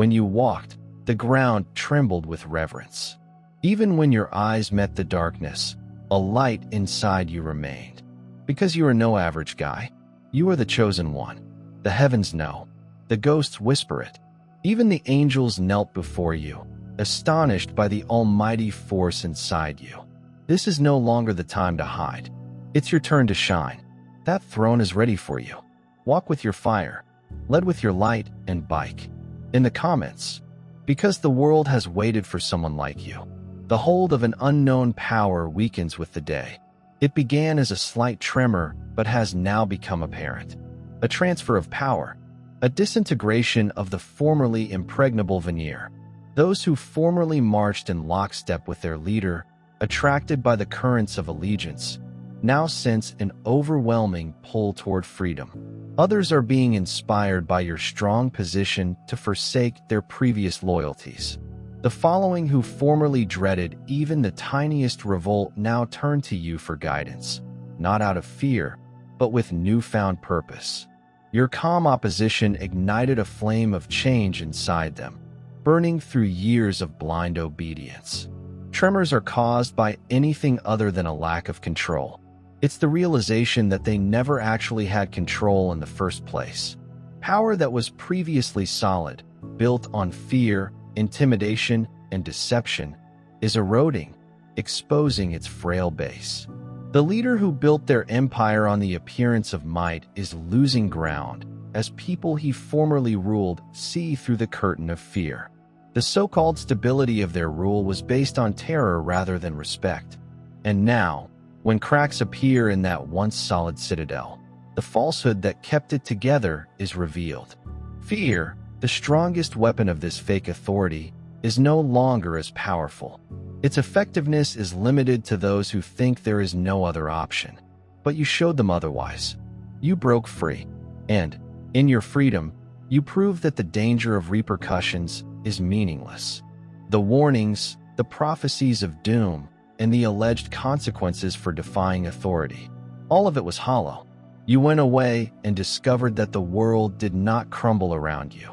When you walked, the ground trembled with reverence. Even when your eyes met the darkness, a light inside you remained. Because you are no average guy. You are the chosen one. The heavens know. The ghosts whisper it. Even the angels knelt before you, astonished by the almighty force inside you. This is no longer the time to hide. It's your turn to shine. That throne is ready for you. Walk with your fire, lead with your light, and bike. In the comments, because the world has waited for someone like you. The hold of an unknown power weakens with the day. It began as a slight tremor, but has now become apparent. A transfer of power, a disintegration of the formerly impregnable veneer. Those who formerly marched in lockstep with their leader, attracted by the currents of allegiance, now sense an overwhelming pull toward freedom. Others are being inspired by your strong position to forsake their previous loyalties. The following who formerly dreaded even the tiniest revolt now turn to you for guidance, not out of fear, but with newfound purpose. Your calm opposition ignited a flame of change inside them, burning through years of blind obedience. Tremors are caused by anything other than a lack of control. It's the realization that they never actually had control in the first place. Power that was previously solid, built on fear, intimidation, and deception, is eroding, exposing its frail base. The leader who built their empire on the appearance of might is losing ground as people he formerly ruled see through the curtain of fear. The so-called stability of their rule was based on terror rather than respect. And now, when cracks appear in that once solid citadel, the falsehood that kept it together is revealed. Fear, the strongest weapon of this fake authority, is no longer as powerful. Its effectiveness is limited to those who think there is no other option. But you showed them otherwise. You broke free. And, in your freedom, you proved that the danger of repercussions is meaningless. The warnings, the prophecies of doom, and the alleged consequences for defying authority, all of it was hollow. You went away and discovered that the world did not crumble around you.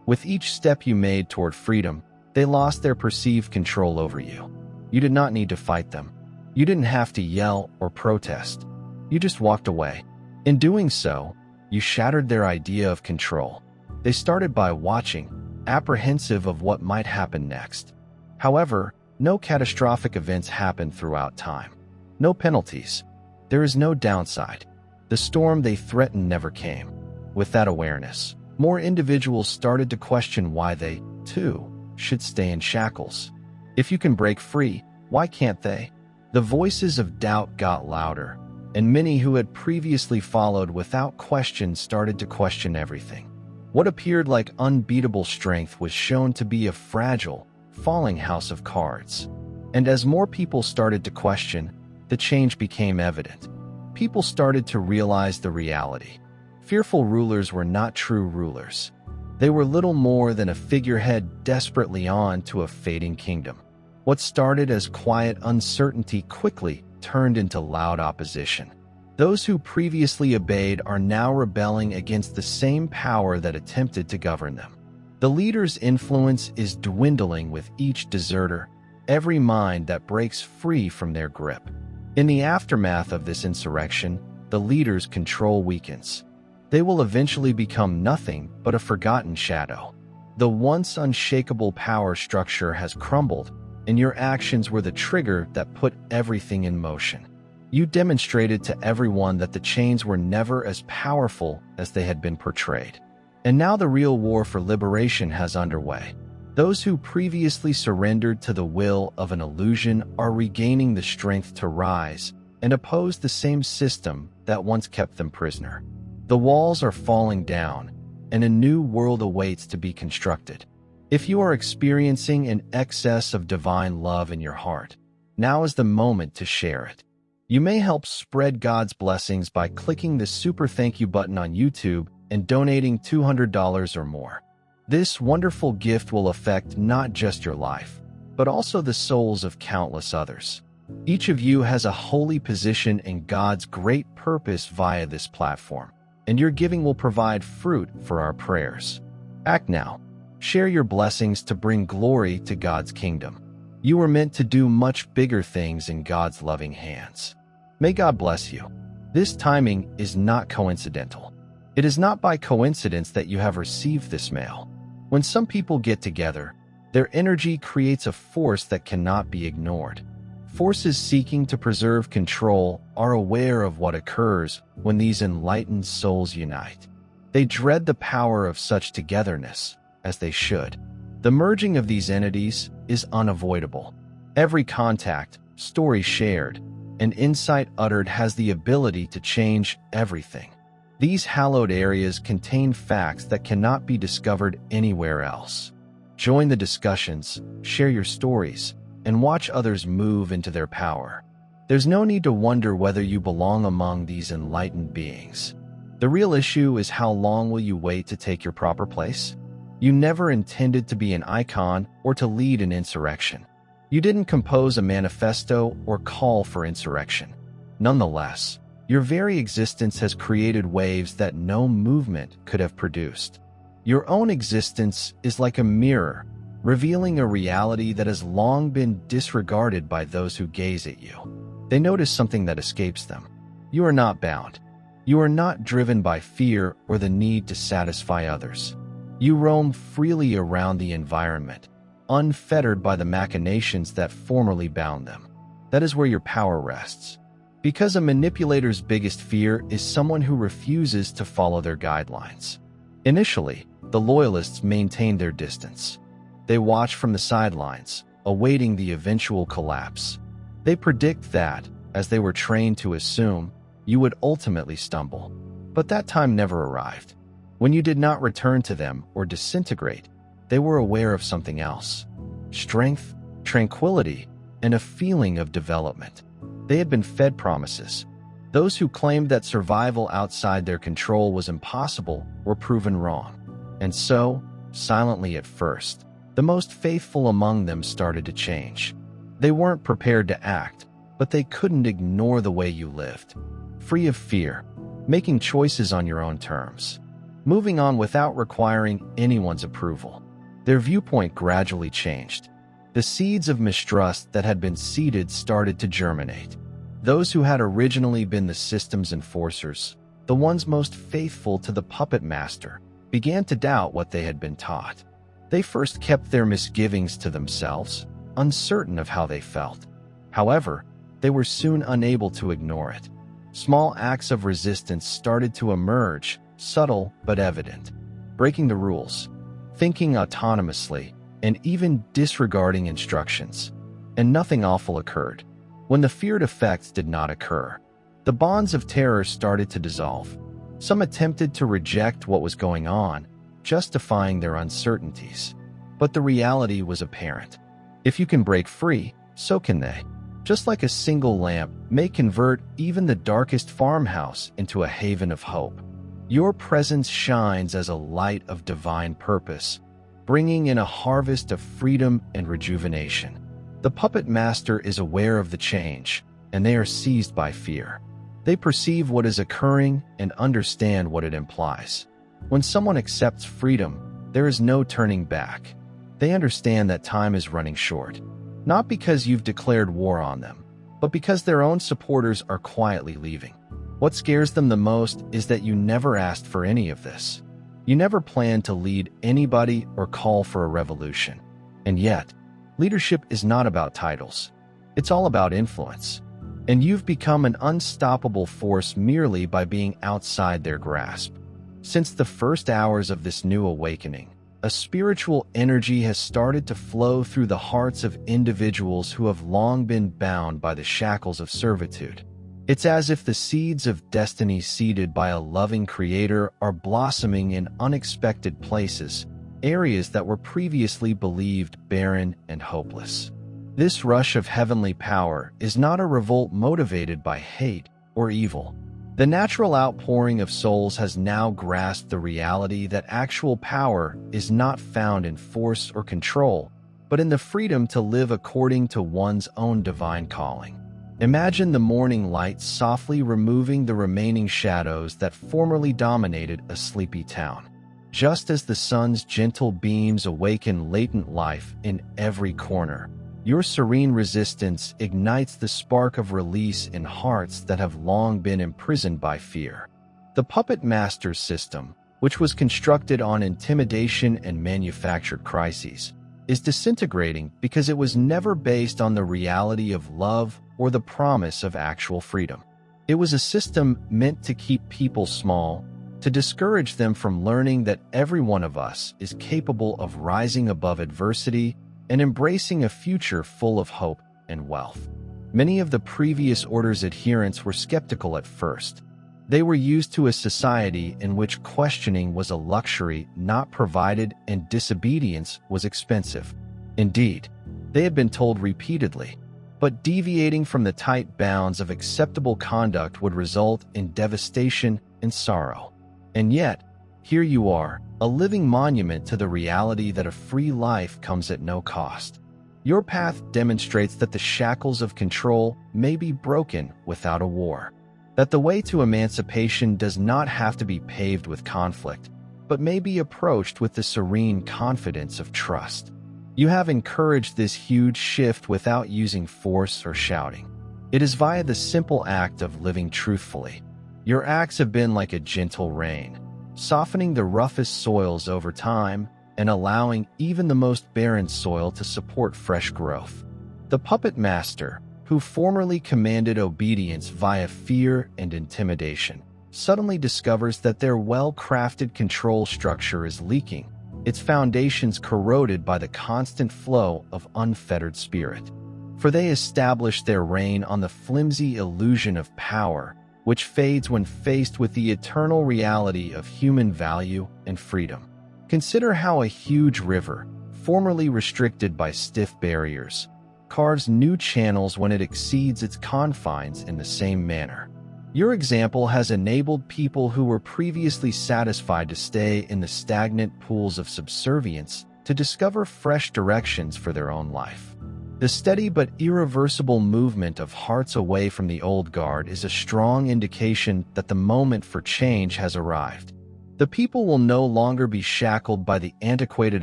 With each step you made toward freedom, they lost their perceived control over you. You did not need to fight them. You didn't have to yell or protest. You just walked away. In doing so, you shattered their idea of control. They started by watching, apprehensive of what might happen next. However, no catastrophic events happened throughout time. No penalties. There is no downside. The storm they threatened never came. With that awareness, more individuals started to question why they, too, should stay in shackles. If you can break free, why can't they? The voices of doubt got louder, and many who had previously followed without question started to question everything. What appeared like unbeatable strength was shown to be a fragile, falling house of cards. And as more people started to question, the change became evident. People started to realize the reality. Fearful rulers were not true rulers. They were little more than a figurehead desperately on to a fading kingdom. What started as quiet uncertainty quickly turned into loud opposition. Those who previously obeyed are now rebelling against the same power that attempted to govern them. The leader's influence is dwindling with each deserter, every mind that breaks free from their grip. In the aftermath of this insurrection, the leader's control weakens. They will eventually become nothing but a forgotten shadow. The once unshakable power structure has crumbled, and your actions were the trigger that put everything in motion. You demonstrated to everyone that the chains were never as powerful as they had been portrayed. And now the real war for liberation has underway. Those who previously surrendered to the will of an illusion are regaining the strength to rise and oppose the same system that once kept them prisoner. The walls are falling down, and a new world awaits to be constructed. If you are experiencing an excess of divine love in your heart, now is the moment to share it. You may help spread God's blessings by clicking the super thank you button on YouTube and donating $200 or more. This wonderful gift will affect not just your life, but also the souls of countless others. Each of you has a holy position in God's great purpose via this platform, and your giving will provide fruit for our prayers. Act now. Share your blessings to bring glory to God's kingdom. You were meant to do much bigger things in God's loving hands. May God bless you. This timing is not coincidental. It is not by coincidence that you have received this mail. When some people get together, their energy creates a force that cannot be ignored. Forces seeking to preserve control are aware of what occurs when these enlightened souls unite. They dread the power of such togetherness, as they should. The merging of these entities is unavoidable. Every contact, story shared, and insight uttered has the ability to change everything. These hallowed areas contain facts that cannot be discovered anywhere else. Join the discussions, share your stories, and watch others move into their power. There's no need to wonder whether you belong among these enlightened beings. The real issue is how long will you wait to take your proper place? You never intended to be an icon or to lead an insurrection. You didn't compose a manifesto or call for insurrection. Nonetheless, your very existence has created waves that no movement could have produced. Your own existence is like a mirror, revealing a reality that has long been disregarded by those who gaze at you. They notice something that escapes them. You are not bound. You are not driven by fear or the need to satisfy others. You roam freely around the environment, unfettered by the machinations that formerly bound them. That is where your power rests. Because a manipulator's biggest fear is someone who refuses to follow their guidelines. Initially, the loyalists maintained their distance. They watch from the sidelines, awaiting the eventual collapse. They predict that, as they were trained to assume, you would ultimately stumble. But that time never arrived. When you did not return to them or disintegrate, they were aware of something else: strength, tranquility, and a feeling of development. They had been fed promises. Those who claimed that survival outside their control was impossible were proven wrong. And so, silently at first, the most faithful among them started to change. They weren't prepared to act, but they couldn't ignore the way you lived. Free of fear, making choices on your own terms, moving on without requiring anyone's approval. Their viewpoint gradually changed. The seeds of mistrust that had been seeded started to germinate. Those who had originally been the system's enforcers, the ones most faithful to the puppet master, began to doubt what they had been taught. They first kept their misgivings to themselves, uncertain of how they felt. However, they were soon unable to ignore it. Small acts of resistance started to emerge, subtle but evident. Breaking the rules, thinking autonomously, and even disregarding instructions. And nothing awful occurred. When the feared effects did not occur, the bonds of terror started to dissolve. Some attempted to reject what was going on, justifying their uncertainties. But the reality was apparent. If you can break free, so can they. Just like a single lamp may convert even the darkest farmhouse into a haven of hope. Your presence shines as a light of divine purpose, bringing in a harvest of freedom and rejuvenation. The puppet master is aware of the change, and they are seized by fear. They perceive what is occurring and understand what it implies. When someone accepts freedom, there is no turning back. They understand that time is running short, not because you've declared war on them, but because their own supporters are quietly leaving. What scares them the most is that you never asked for any of this. You never planned to lead anybody or call for a revolution. And yet, leadership is not about titles. It's all about influence. And you've become an unstoppable force merely by being outside their grasp. Since the first hours of this new awakening, a spiritual energy has started to flow through the hearts of individuals who have long been bound by the shackles of servitude. It's as if the seeds of destiny seeded by a loving creator are blossoming in unexpected places, areas that were previously believed barren and hopeless. This rush of heavenly power is not a revolt motivated by hate or evil. The natural outpouring of souls has now grasped the reality that actual power is not found in force or control, but in the freedom to live according to one's own divine calling. Imagine the morning light softly removing the remaining shadows that formerly dominated a sleepy town. Just as the sun's gentle beams awaken latent life in every corner, your serene resistance ignites the spark of release in hearts that have long been imprisoned by fear. The puppet master system, which was constructed on intimidation and manufactured crises, is disintegrating because it was never based on the reality of love or the promise of actual freedom. It was a system meant to keep people small, to discourage them from learning that every one of us is capable of rising above adversity and embracing a future full of hope and wealth. Many of the previous order's adherents were skeptical at first. They were used to a society in which questioning was a luxury not provided and disobedience was expensive. Indeed, they had been told repeatedly, but deviating from the tight bounds of acceptable conduct would result in devastation and sorrow. And yet, here you are, a living monument to the reality that a free life comes at no cost. Your path demonstrates that the shackles of control may be broken without a war, that the way to emancipation does not have to be paved with conflict, but may be approached with the serene confidence of trust. You have encouraged this huge shift without using force or shouting. It is via the simple act of living truthfully. Your acts have been like a gentle rain, softening the roughest soils over time and allowing even the most barren soil to support fresh growth. The puppet master, who formerly commanded obedience via fear and intimidation, suddenly discovers that their well-crafted control structure is leaking, its foundations corroded by the constant flow of unfettered spirit. For they establish their reign on the flimsy illusion of power, which fades when faced with the eternal reality of human value and freedom. Consider how a huge river, formerly restricted by stiff barriers, carves new channels when it exceeds its confines in the same manner. Your example has enabled people who were previously satisfied to stay in the stagnant pools of subservience to discover fresh directions for their own life. The steady but irreversible movement of hearts away from the old guard is a strong indication that the moment for change has arrived. The people will no longer be shackled by the antiquated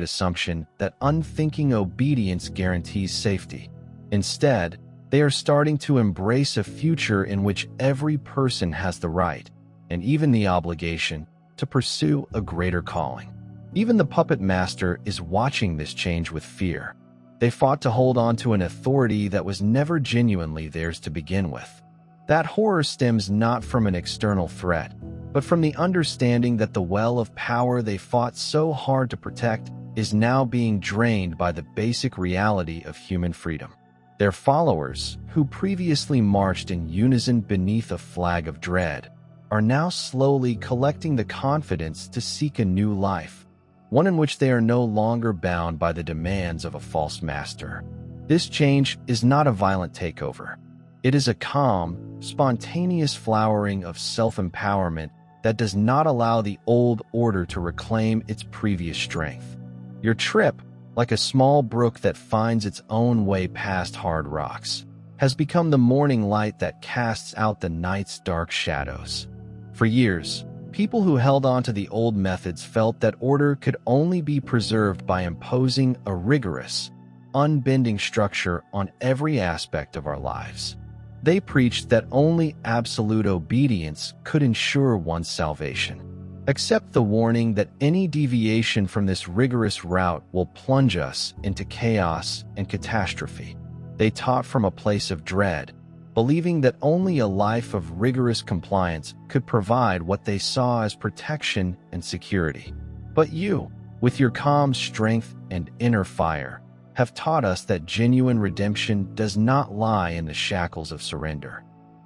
assumption that unthinking obedience guarantees safety. Instead, they are starting to embrace a future in which every person has the right, and even the obligation, to pursue a greater calling. Even the puppet master is watching this change with fear. They fought to hold on to an authority that was never genuinely theirs to begin with. That horror stems not from an external threat, but from the understanding that the well of power they fought so hard to protect is now being drained by the basic reality of human freedom. Their followers, who previously marched in unison beneath a flag of dread, are now slowly collecting the confidence to seek a new life, one in which they are no longer bound by the demands of a false master. This change is not a violent takeover. It is a calm, spontaneous flowering of self-empowerment that does not allow the old order to reclaim its previous strength. Your trip, like a small brook that finds its own way past hard rocks, has become the morning light that casts out the night's dark shadows. For years, people who held on to the old methods felt that order could only be preserved by imposing a rigorous, unbending structure on every aspect of our lives. They preached that only absolute obedience could ensure one's salvation. Accept the warning that any deviation from this rigorous route will plunge us into chaos and catastrophe. They taught from a place of dread, believing that only a life of rigorous compliance could provide what they saw as protection and security. But you, with your calm strength and inner fire, have taught us that genuine redemption does not lie in the shackles of surrender.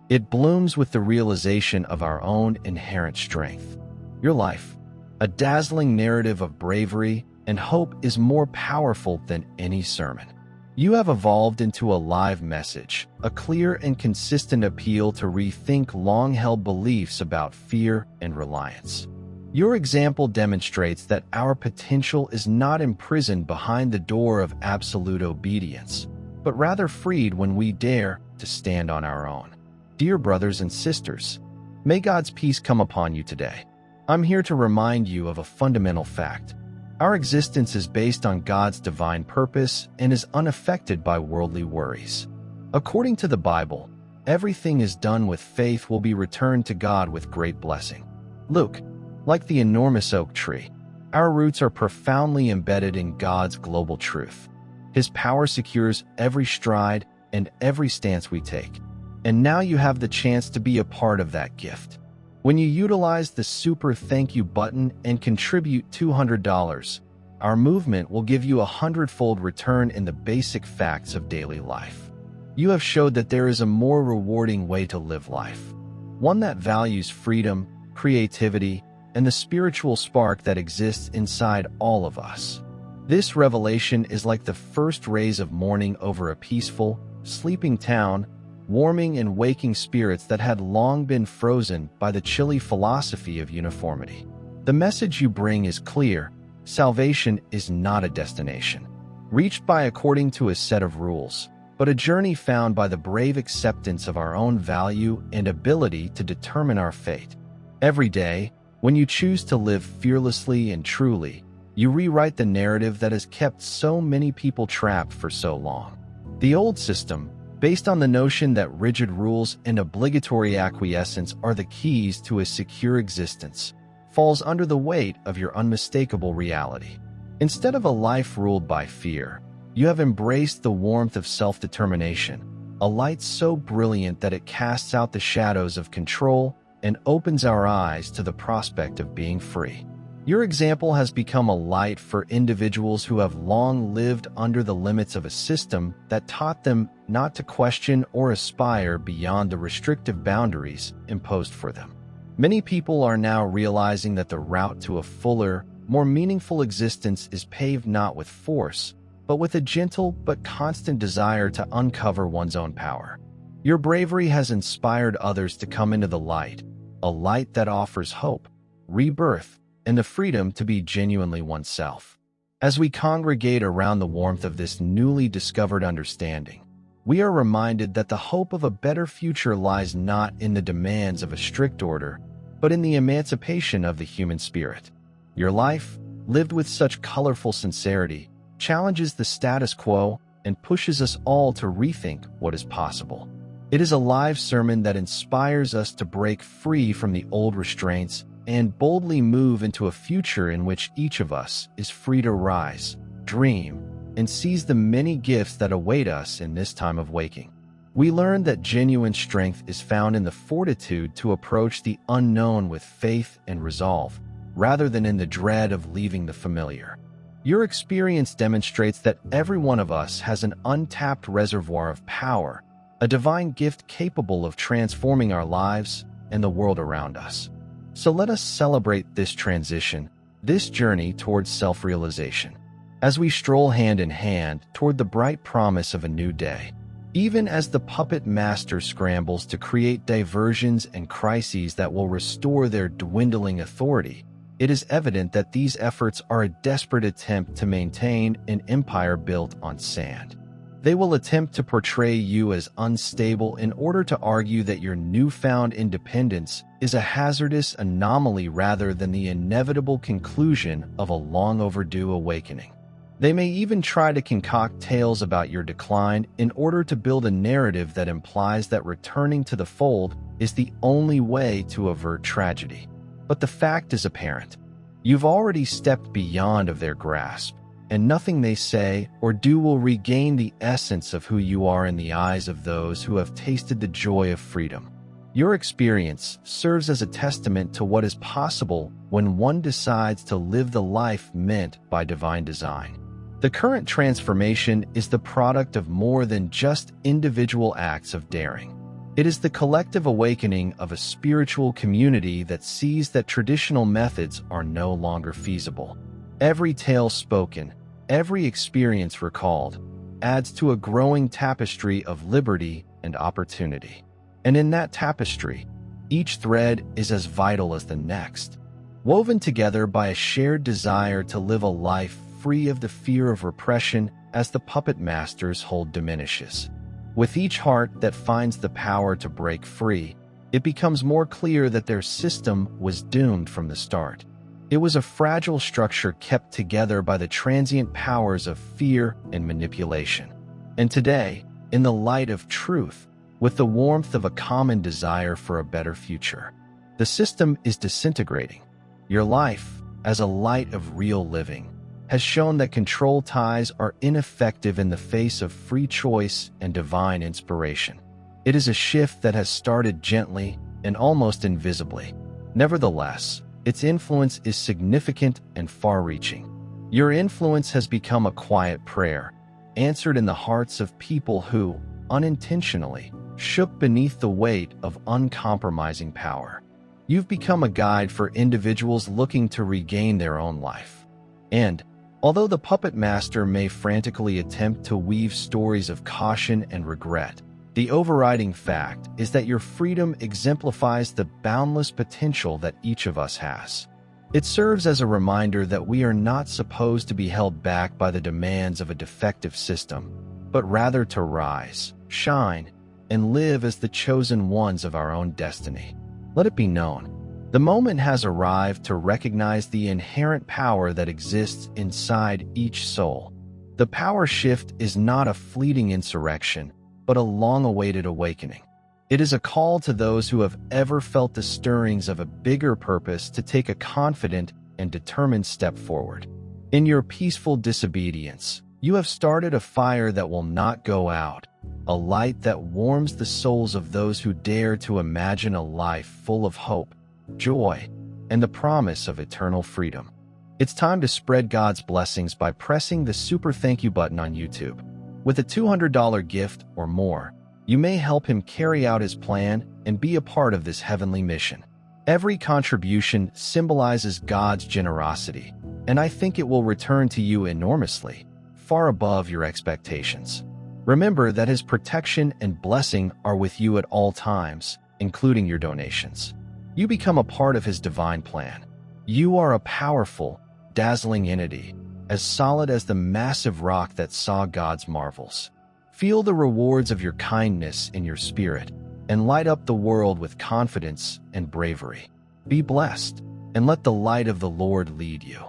It blooms with the realization of our own inherent strength. Your life, a dazzling narrative of bravery and hope, is more powerful than any sermon. You have evolved into a live message, a clear and consistent appeal to rethink long-held beliefs about fear and reliance. Your example demonstrates that our potential is not imprisoned behind the door of absolute obedience, but rather freed when we dare to stand on our own. Dear brothers and sisters, may God's peace come upon you today. I'm here to remind you of a fundamental fact. Our existence is based on God's divine purpose and is unaffected by worldly worries. According to the Bible, everything is done with faith will be returned to God with great blessing. Luke, like the enormous oak tree, our roots are profoundly embedded in God's global truth. His power secures every stride and every stance we take. And now you have the chance to be a part of that gift. When you utilize the super thank you button and contribute $200, our movement will give you a 100-fold return in the basic facts of daily life. You have showed that there is a more rewarding way to live life, one that values freedom, creativity, and the spiritual spark that exists inside all of us. This revelation is like the first rays of morning over a peaceful, sleeping town, warming and waking spirits that had long been frozen by the chilly philosophy of uniformity. The message you bring is clear: salvation is not a destination, reached by according to a set of rules, but a journey found by the brave acceptance of our own value and ability to determine our fate. Every day, when you choose to live fearlessly and truly, you rewrite the narrative that has kept so many people trapped for so long. The old system, based on the notion that rigid rules and obligatory acquiescence are the keys to a secure existence, falls under the weight of your unmistakable reality. Instead of a life ruled by fear, you have embraced the warmth of self-determination, a light so brilliant that it casts out the shadows of control and opens our eyes to the prospect of being free. Your example has become a light for individuals who have long lived under the limits of a system that taught them not to question or aspire beyond the restrictive boundaries imposed for them. Many people are now realizing that the route to a fuller, more meaningful existence is paved not with force, but with a gentle but constant desire to uncover one's own power. Your bravery has inspired others to come into the light, a light that offers hope, rebirth, and the freedom to be genuinely oneself. As we congregate around the warmth of this newly discovered understanding, we are reminded that the hope of a better future lies not in the demands of a strict order, but in the emancipation of the human spirit. Your life, lived with such colorful sincerity, challenges the status quo and pushes us all to rethink what is possible. It is a live sermon that inspires us to break free from the old restraints and boldly move into a future in which each of us is free to rise, dream, and seize the many gifts that await us in this time of waking. We learn that genuine strength is found in the fortitude to approach the unknown with faith and resolve, rather than in the dread of leaving the familiar. Your experience demonstrates that every one of us has an untapped reservoir of power, a divine gift capable of transforming our lives and the world around us. So let us celebrate this transition, this journey towards self-realization, as we stroll hand in hand toward the bright promise of a new day. Even as the puppet master scrambles to create diversions and crises that will restore their dwindling authority, it is evident that these efforts are a desperate attempt to maintain an empire built on sand. They will attempt to portray you as unstable in order to argue that your newfound independence is a hazardous anomaly rather than the inevitable conclusion of a long overdue awakening. They may even try to concoct tales about your decline in order to build a narrative that implies that returning to the fold is the only way to avert tragedy. But the fact is apparent. You've already stepped beyond of their grasp, and nothing they say or do will regain the essence of who you are in the eyes of those who have tasted the joy of freedom. Your experience serves as a testament to what is possible when one decides to live the life meant by divine design. The current transformation is the product of more than just individual acts of daring. It is the collective awakening of a spiritual community that sees that traditional methods are no longer feasible. Every tale spoken, every experience recalled, adds to a growing tapestry of liberty and opportunity. And in that tapestry, each thread is as vital as the next, woven together by a shared desire to live a life free of the fear of repression as the puppet master's hold diminishes. With each heart that finds the power to break free, it becomes more clear that their system was doomed from the start. It was a fragile structure kept together by the transient powers of fear and manipulation. And today, in the light of truth, with the warmth of a common desire for a better future, the system is disintegrating. Your life, as a light of real living, has shown that control ties are ineffective in the face of free choice and divine inspiration. It is a shift that has started gently and almost invisibly. Nevertheless, its influence is significant and far-reaching. Your influence has become a quiet prayer, answered in the hearts of people who, unintentionally, shook beneath the weight of uncompromising power. You've become a guide for individuals looking to regain their own life. And, although the puppet master may frantically attempt to weave stories of caution and regret, the overriding fact is that your freedom exemplifies the boundless potential that each of us has. It serves as a reminder that we are not supposed to be held back by the demands of a defective system, but rather to rise, shine, and live as the chosen ones of our own destiny. Let it be known, the moment has arrived to recognize the inherent power that exists inside each soul. The power shift is not a fleeting insurrection, but a long-awaited awakening. It is a call to those who have ever felt the stirrings of a bigger purpose to take a confident and determined step forward. In your peaceful disobedience, you have started a fire that will not go out, a light that warms the souls of those who dare to imagine a life full of hope, joy, and the promise of eternal freedom. It's time to spread God's blessings by pressing the super thank you button on YouTube. With a $200 gift or more, you may help him carry out his plan and be a part of this heavenly mission. Every contribution symbolizes God's generosity, and I think it will return to you enormously, far above your expectations. Remember that his protection and blessing are with you at all times, including your donations. You become a part of his divine plan. You are a powerful, dazzling entity, as solid as the massive rock that saw God's marvels. Feel the rewards of your kindness in your spirit and light up the world with confidence and bravery. Be blessed and let the light of the Lord lead you.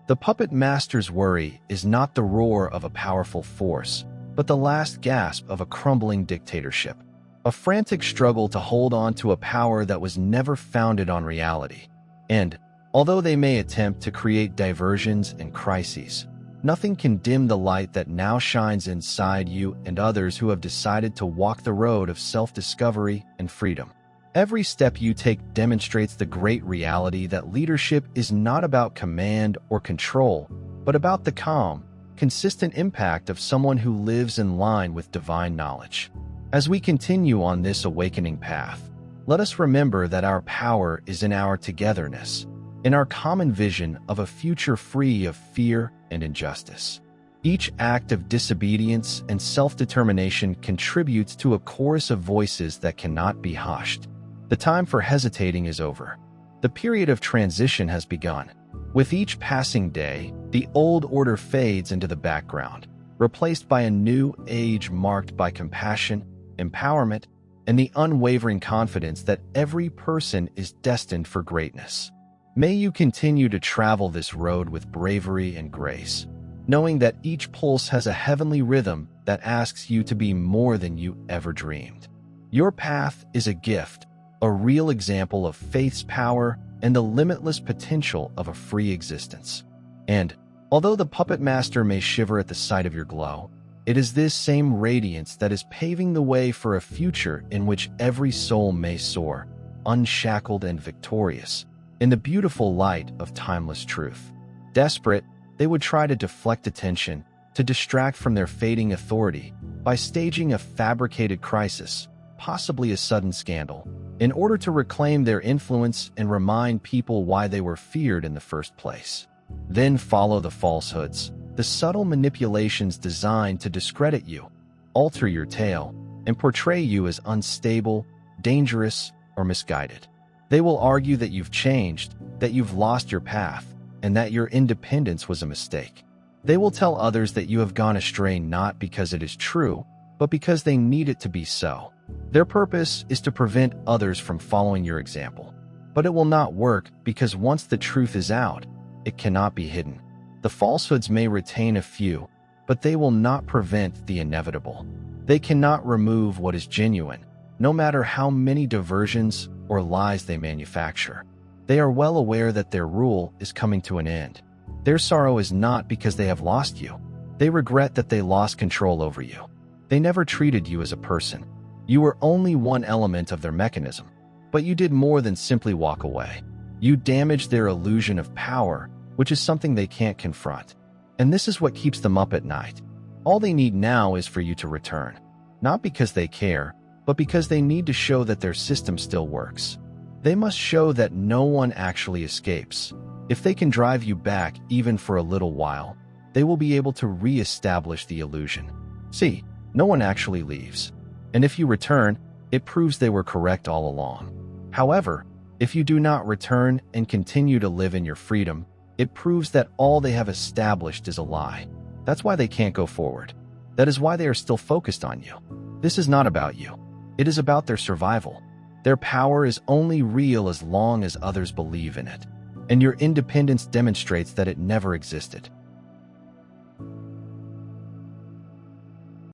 The puppet master's worry is not the roar of a powerful force, but the last gasp of a crumbling dictatorship, a frantic struggle to hold on to a power that was never founded on reality. And, although they may attempt to create diversions and crises, nothing can dim the light that now shines inside you and others who have decided to walk the road of self-discovery and freedom. Every step you take demonstrates the great reality that leadership is not about command or control, but about the calm, consistent impact of someone who lives in line with divine knowledge. As we continue on this awakening path, let us remember that our power is in our togetherness, in our common vision of a future free of fear and injustice. Each act of disobedience and self-determination contributes to a chorus of voices that cannot be hushed. The time for hesitating is over. The period of transition has begun. With each passing day, the old order fades into the background, replaced by a new age marked by compassion, empowerment, and the unwavering confidence that every person is destined for greatness. May you continue to travel this road with bravery and grace, knowing that each pulse has a heavenly rhythm that asks you to be more than you ever dreamed. Your path is a gift, a real example of faith's power and the limitless potential of a free existence. And, although the puppet master may shiver at the sight of your glow, it is this same radiance that is paving the way for a future in which every soul may soar, unshackled and victorious, in the beautiful light of timeless truth. Desperate, they would try to deflect attention, to distract from their fading authority, by staging a fabricated crisis, possibly a sudden scandal, in order to reclaim their influence and remind people why they were feared in the first place. Then follow the falsehoods, the subtle manipulations designed to discredit you, alter your tale, and portray you as unstable, dangerous, or misguided. They will argue that you've changed, that you've lost your path, and that your independence was a mistake. They will tell others that you have gone astray not because it is true, but because they need it to be so. Their purpose is to prevent others from following your example. But it will not work because once the truth is out, it cannot be hidden. The falsehoods may retain a few, but they will not prevent the inevitable. They cannot remove what is genuine, no matter how many diversions or lies they manufacture. They are well aware that their rule is coming to an end. Their sorrow is not because they have lost you. They regret that they lost control over you. They never treated you as a person. You were only one element of their mechanism, but you did more than simply walk away. You damaged their illusion of power, which is something they can't confront. And this is what keeps them up at night. All they need now is for you to return. Not because they care, but because they need to show that their system still works. They must show that no one actually escapes. If they can drive you back even for a little while, they will be able to re-establish the illusion. See, no one actually leaves. And if you return, it proves they were correct all along. However, if you do not return and continue to live in your freedom, it proves that all they have established is a lie. That's why they can't go forward. That is why they are still focused on you. This is not about you. It is about their survival. Their power is only real as long as others believe in it. And your independence demonstrates that it never existed.